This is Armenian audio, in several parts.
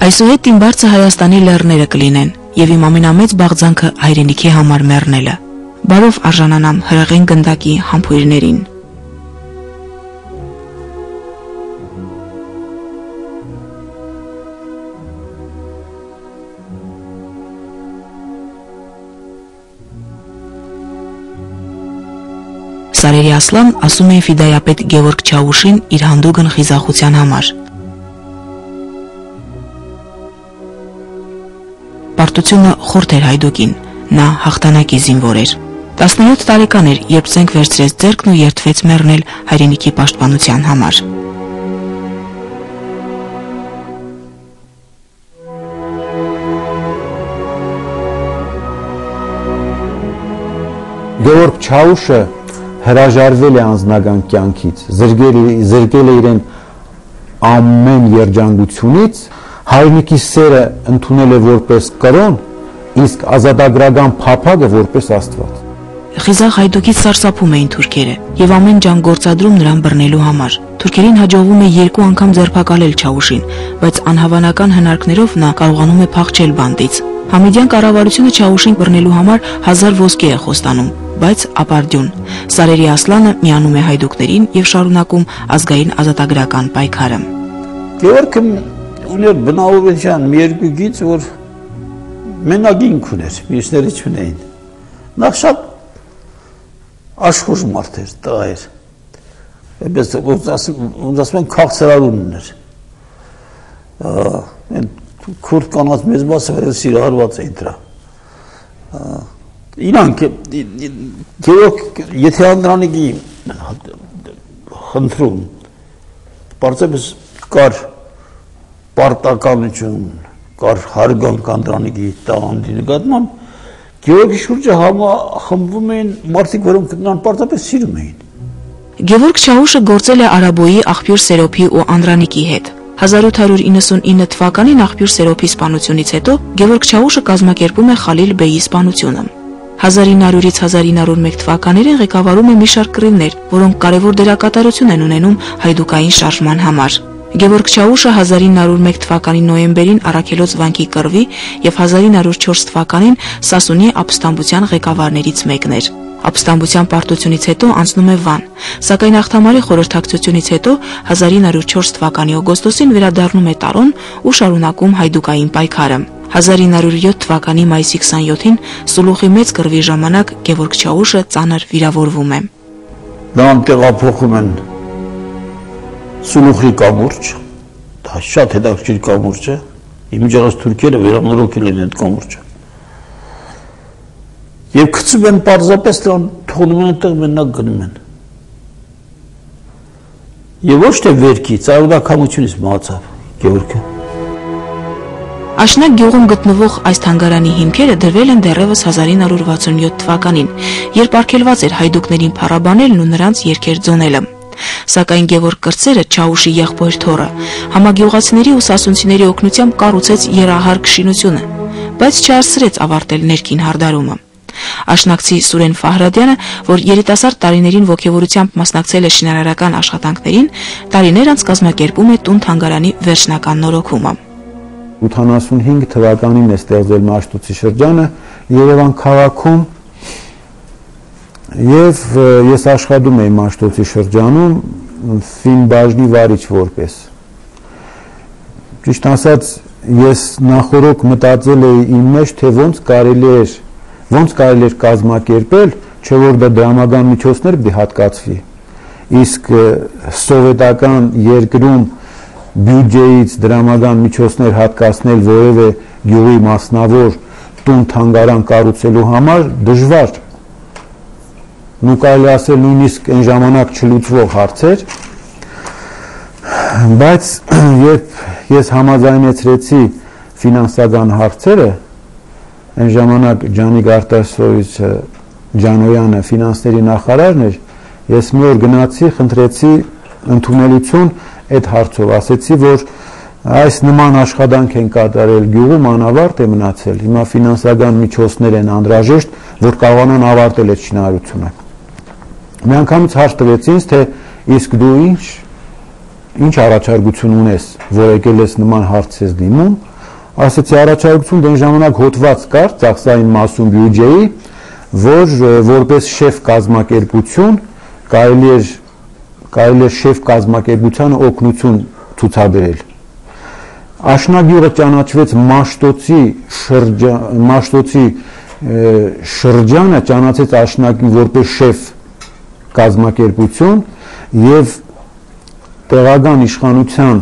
Այսուհետ իմ բարձը Հայաստանի լեռները կլինեն, եւ իմ ամենամեծ բաղձանքը հայրենիքի համար մեռնելը։ Բարով արժանանամ հրեղեն գնդակի համբույրներին։ Սարերի Ասլան ասում է ֆիդայապետ Գևորգ Չաուշին իր հանդուգն խիզախության համար։ Պարտությունը խորթ էր հայդուկին, նա հաղթանակի զինվոր էր։ 17 տարեկան էր, երբ զենք վերցրեց ձեռքն ու երդվեց մեռնել հայրենիքի պաշտպանության համար։ Գևորգ Չաուշը հրաժարվել է անձնական կյանքից, զրկել է իրեն ամեն երջանկությունից, հայրենիքի սերը ընդունել է որպես կրոն, իսկ ազատագրական փափագը որպես Աստված։ Խիզախ հայդուկից սարսափում էին թուրքերը եւ ամեն ջան գործադրում նրան բռնելու համար։ Թուրքերին հաջողվում է 2 անգամ ձերբակալել Չաուշին, բայց անհավանական հնարքներով նա կարողանում է փախչել բանտից։ Համիդյան կառավարությունը Չաուշին բռնելու համար 1000 ոսկե է խոստանում, բայց ապարդյուն։ Սարերի Ասլանը միանում է հայդուկներին եւ շարունակում ազգային ազատագրական պայքարը։ Գևորգը ուներ բնավորության մի երկու գիծ, որ մենագին ուներ, մյուսները չունեին։ Նա շատ աշխուժ մարդ էր, տղա էր։ Էպես ասում են քաղցրարուն ուներ։ Քուրդ կանած մեծ մասը սիրահարված էին դրա։ Իրանք Գևորգ եթե Անդրանիկի խնդրում պարզապես կար պարտականություն, կար հարգանք Անդրանիկի տաղանդի նկատմամբ, Գևորգի շուրջը խմբվում էին մարդիկ, որոնք նրան պարզապես սիրում էին։ Գևորգ Չաուշը գործել է Արաբոյի, աղբյուր Սերոփի ու Անդրանիկի հետ։ 1899 թվականին աղբյուր Սերոփի սպանությունից հետո Գևորգ Չաուշը կազմակերպում է Խալիլ Բեյի սպանությունը։ 1900-ից 1901 թվականներին ղեկավարում է մի շարք կռիվներ, որոնք կարևոր դերակատարություն են ունենում հայդուկային շարժման համար։ Գևորգ Չաուշը 1901 թվականի նոյեմբերին Առաքելոց վանքի կռվի եւ 1904 թվականին Սասունի ապստամբության ղեկավարներից մեկն էր։ Ապստամբության պարտությունից հետո անցնում է Վան, սակայն Ախթամարի խորհրդակցությունից հետո 1904 թվականի օգոստոսին վերադառնում է Տարոն ու շարունակում հայդուկային պայքարը։ 1907 թվականի մայիսի 27-ին Սուլուխի մեծ կռվի ժամանակ Գևորգ Չաուշը ծանր վիրավորվում է։ Նրան տեղափոխում են Սուլուխի կամուրջ, դա շատ հետաքրքիր կամուրջ է, իմիջիայլոց թուրքերը վերանորոգել են այդ կամուրջը։ Եվ գցում են պարզապես նրան թողնում են այդտեղ մենակ գնում են։ Եվ ոչ թե վերքից, արարողականությունից մահացավ Գևորգը։ Աշնակ գյուղում գտնվող այս թանգարանի հիմքերը դրվել են դեռևս 1967 թվականին, երբ արգելված էր հայդուկներին փառաբանելն ու նրանց երգեր ձոնելը։ Սակայն Գևորգ Կրծերը, Չաուշի եղբոր թոռը, համագյուղացիների ու սասունցիների օգնությամբ կառուցեց երահարկ շինությունը, բայց չհասցրեց ավարտել ներքին հարդարումը։ Աշնակցի Սուրեն Ֆահրադյանը, որ երիտասարդ տարիներին ոգևորությամբ մասնակցել է շինարարական աշխատանքներին, տարիներ անց կազմակերպում է տուն թանգարանի վերջնական նորոգումը։ 85 թվականին է ստեղծել Մաշտոցի շրջանը Երևան քաղաքում եւ ես աշխատում էի Մաշտոցի շրջանում ֆինբաժնի վարիչ որպես։ Ճիշտ ասած, ես նախորոք մտածել էի իմ մեջ, թե ոնց կարելի էր կազմակերպել, չէ որ դա դրամական միջոցներ պիտի հատկացվի։ Իսկ սովետական երկրում բյուջեից դրամական միջոցներ հատկացնել որևէ գյուղի մասնավոր տուն թանգարան կառուցելու համար դժվար։ Ու կարելի ասել նույնիսկ այն ժամանակ չլուծվող հարցեր, բայց երբ ես համաձայնեցրեցի ֆինանսական հարցերը, այն ժամանակ Ջանիկ Արտաշովիչ Ջանոյանը ֆինանսների նախարարն էր, ես մի օր գնացի, խնդրեցի ընդունելություն այդ հարցով, ասեցի, որ այս նման աշխատանք են կատարել գյուղում, անավարտ է մնացել, հիմա ֆինանսական միջոցներ են անհրաժեշտ, որ կարողանան ավարտել այդ շինարարությունը։ Մի անգամից հարց տվեց ինձ, թե իսկ դու ինչ առաջարկություն ունես, որ եկել ես նման հարց ես դիմում, ասեցի առաջարկություն դեն ժամանակ հոտված կար ծախսային մասում բյուջեի, որ որպես շեֆ կազմակերպություն կարելի էր շեֆ կազմակերպությանը օգնություն ցուցաբերել։ Աշնագյուղը ճանաչվեց Մաշտոցի շրջանը ճանաչեց Աշնագյուղ որպես շեֆ կազմակերպություն եւ տեղական իշխանության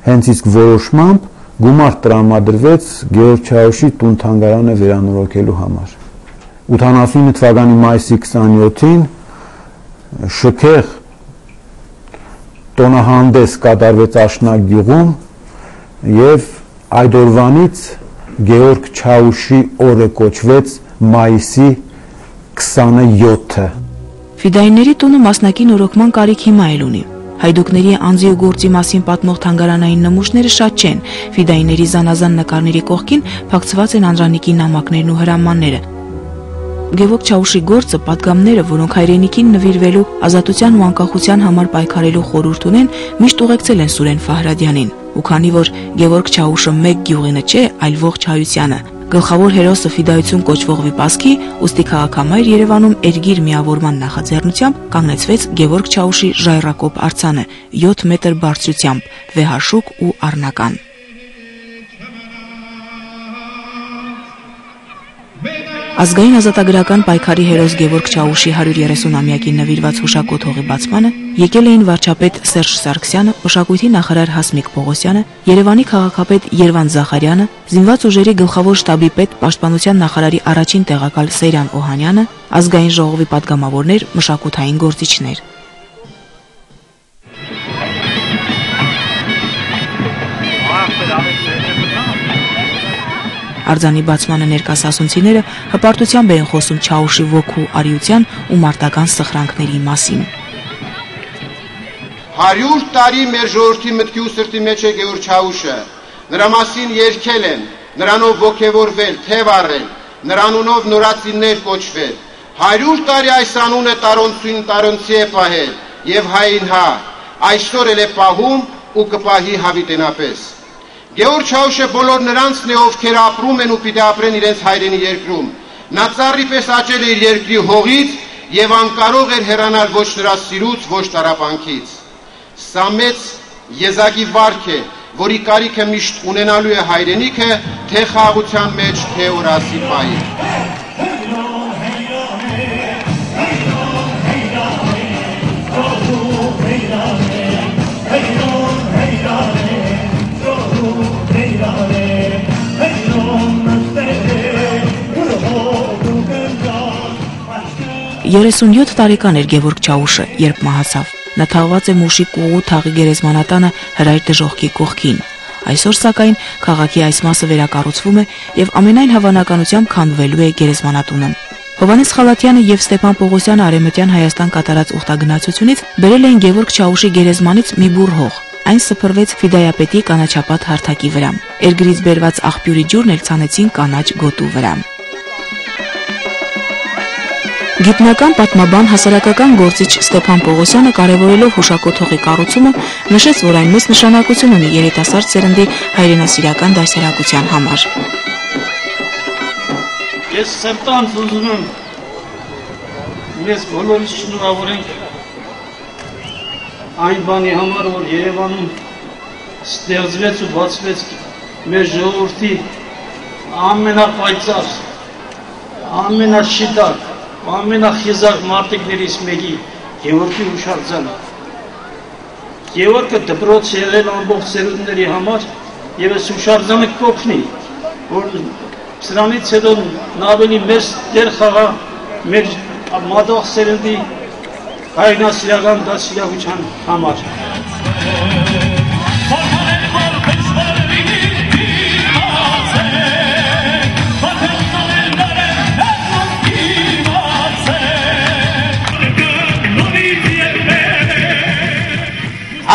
հենց իսկ որոշմամբ գումար տրամադրվեց Գեորգ Չաուշի տուն-թանգարանը վերանորոգելու համար։ 89 թվականի մայիսի 27-ին շքեղ տոնահանդես կատարվեց Աշնագյուղում եւ այդ օրվանից Գեորգ Չաուշի օրը կոչվեց մայիսի 27-ը։ Ֆիդայինների տունը մասնակի նորոգման կարիք հիմա էլ ունի։ Հայդուկների անձի ու գործի մասին պատմող թանգարանային նմուշները շատ չեն։ Ֆիդայինների զանազան նկարների կողքին փակցված են Անդրանիկի նամակներն ու հրամանները։ Գևորգ Չաուշի գործը, պատգամները, որոնք հայրենիքին նվիրվելու, ազատության ու անկախության համար պայքարելու խորհուրդ ունեն, միշտ ուղեկցել են Սուրեն Ֆահրադյանին։ Ու քանի որ Գևորգ Չաուշը մեկ գյուղինը չէ, այլ ողջ հայությանը, գլխավոր հերոսը ֆիդայություն կոչվող վիպասքի, ուստի քաղաքամայր Երևանում Էրգիր միավորման նախաձեռնությամբ կանգնեցվեց Գևորգ Չաուշի ժայռակոպ արձանը 7 մետր բարձրությամբ, վեհաշուկ ու առնական։ Ազգային ազատագրական պայքարի հերոս Գևորգ Չաուշի 130-ամյակին նվիրված հուշակոտ հողի բացմանը եկել էին վարչապետ Սերժ Սարգսյանը, մշակույթի նախարար Հասմիկ Պողոսյանը, Երևանի քաղաքապետ Երվանդ Զախարյանը, զինված ուժերի գլխավոր շտաբի պետ Պաշտպանության նախարարի առաջին տեղակալ Սեյրան Օհանյանը, ազգային ժողովի պատգամավորներ, մշակութային գործիչներ։ Արձանի բացմանը ներկայացուցիչները հպարտությամբ էին խոսում Չաուշի ոգու արիության ու մարտական սխրանքների մասին։ 100 տարի մեր ժողովրդի մտքի ու սրտի մեջ է Գևորգ Չաուշը։ Նրա մասին երգել են, նրանով ոգևորվել, թև առել, նրանունով նորածիններ կոչվել։ 100 տարի այս անունը տարոնցի է պահել եւ հային հա, այսօր էլ է պահում ու կպահի հավիտենապես։ Գևորգ Չաուշը բոլոր նրանցն է, ովքեր ապրում են ու պիտի ապրեն իրենց հայրենի երկրում։ Նա ծառի պես աճել է իր երկրի հողից եւ անկարող էր հեռանալ ոչ նրա սիրուց, ոչ տառապանքից։ Սա մեծ եզակի վարք է, որի կարիքը միշտ ունենալու է հայրենիքը, թե խաղաղության մեջ, թե օրասի պահի։ Երեսունյոթ տարեկան էր Գևորգ Չաուշը, երբ մահացավ։ Նա թաղված է Մուշի կուղու թաղի գերեզմանատանը հրայր դժոխքի կողքին։ Այսօր սակայն քաղաքի այս մասը վերակառուցվում է եւ ամենայն հավանականությամբ քանդվելու է գերեզմանատունը։ Հովհաննես Խալաթյանը եւ Ստեփան Պողոսյանը Արեմտյան Հայաստան կատարած ուխտագնացությունից բերել էին Գևորգ Չաուշի գերեզմանից մի բուռ հող։ Այն սփռվեց Ֆիդայապետի կանաչապատ հարթակի վրա։ Էրգրից բերված աղբյուրի ջուրն էլ ցանեցին կանաչ գոտու վրա։ Գիտնական պատմաբան հասարակական գործիչ Ստեփան Պողոսյանը կարևորելով հուշակոտ հողի կառուցումը նշեց, որ այն մեծ նշանակություն ունի երիտասարդ սերնդի հայրենասիրական դասերակցության համար։ Ես սերտանց ուզում եմ մեզ բոլորից շնորհավորենք այն բանի համար, որ Երևանում ստեղծվեց ու բացվեց մեր ժողովրդի ամենապայծառ, ամենաշիտակ, ամենախիզախ մարտիկներից մեկի Գևորգի հուշարձանը։ Գևորգը դպրոց եղել ամբողջ սերունդների համար եւ այս հուշարձանը կօգնի, որ սրանից հետո նա ավելի մեծ դեր խաղա մեր մատող սերնդի հայրենասիրական դասիրակության համար։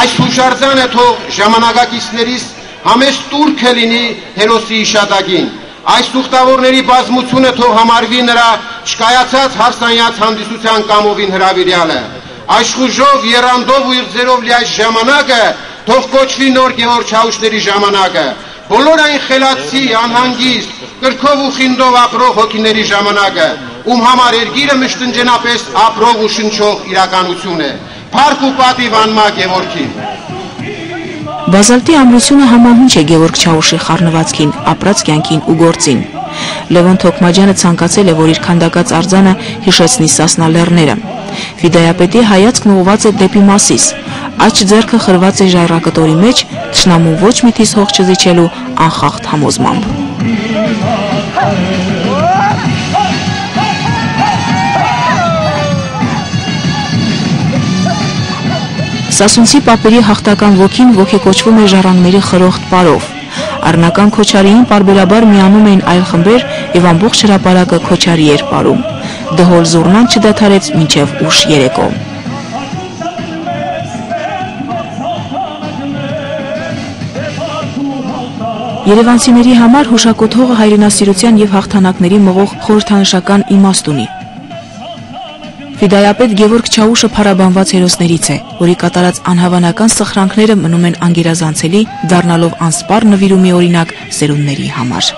Այս հուշարձանը թող ժամանակակիցներից համեստ տուրք լինի հերոսի իշադակին։ Այս ուխտավորների բազմությունը թող համարվի նրա չկայացած հարսանյաց հանդիսության կամովին հրավիրյալը։ Աշխուժով, եռանդով ու իղձերով լի այս ժամանակը թող կոչվի նոր Գևորգ Չաուշների ժամանակը։ բոլոր այն խելացի, անհանգիստ, կրքով ու խինդով ապրող հոգիների ժամանակը, ում համար երկիրը մշտնջենապես ապրող ու շնչող իրականություն է։ Փառք ու պատիվ անմա Գևորգին։ Բազալտի ամրությունը համահունչ է Գևորգ Չաուշի խառնվածքին, ապրած կյանքին ու գործին։ Լևոն Թոքմաջյանը ցանկացել է, որ իր քանդակած արձանը հիշեցնի Սասնա լեռները։ Ֆիդայապետի հայացքն ուղղված է դեպի Մասիս, աջ ձեռքը խրված է ժայռակտորի մեջ, թշնամու ոչ մի թիս հող չզիջելու անխախտ համոզմամբ։ Սասունցի պապերի հաղթական ոգին ոգեկոչվում է ժառանգների խրոխտ պարով։ Առնական Քոչարիին պարբերաբար միանում էին այլ խմբեր և ամբողջ հրապարակը Քոչարի էր պարում։ Դհոլ զուռնան չդադարեց մինչև ուշ երեկո։ Երևանցիների համար հուշակոտ հողը հայրենասիրության և հաղթանակների մղող խորհրդանշական իմաստ ունի։ Ֆիդայապետ Գևորգ Չաուշը փառաբանված հերոսներից է, որի կատարած անհավանական սխրանքները մնում են անգերազանցելի, դառնալով անսպառ նվիրումի օրինակ սերունդների համար։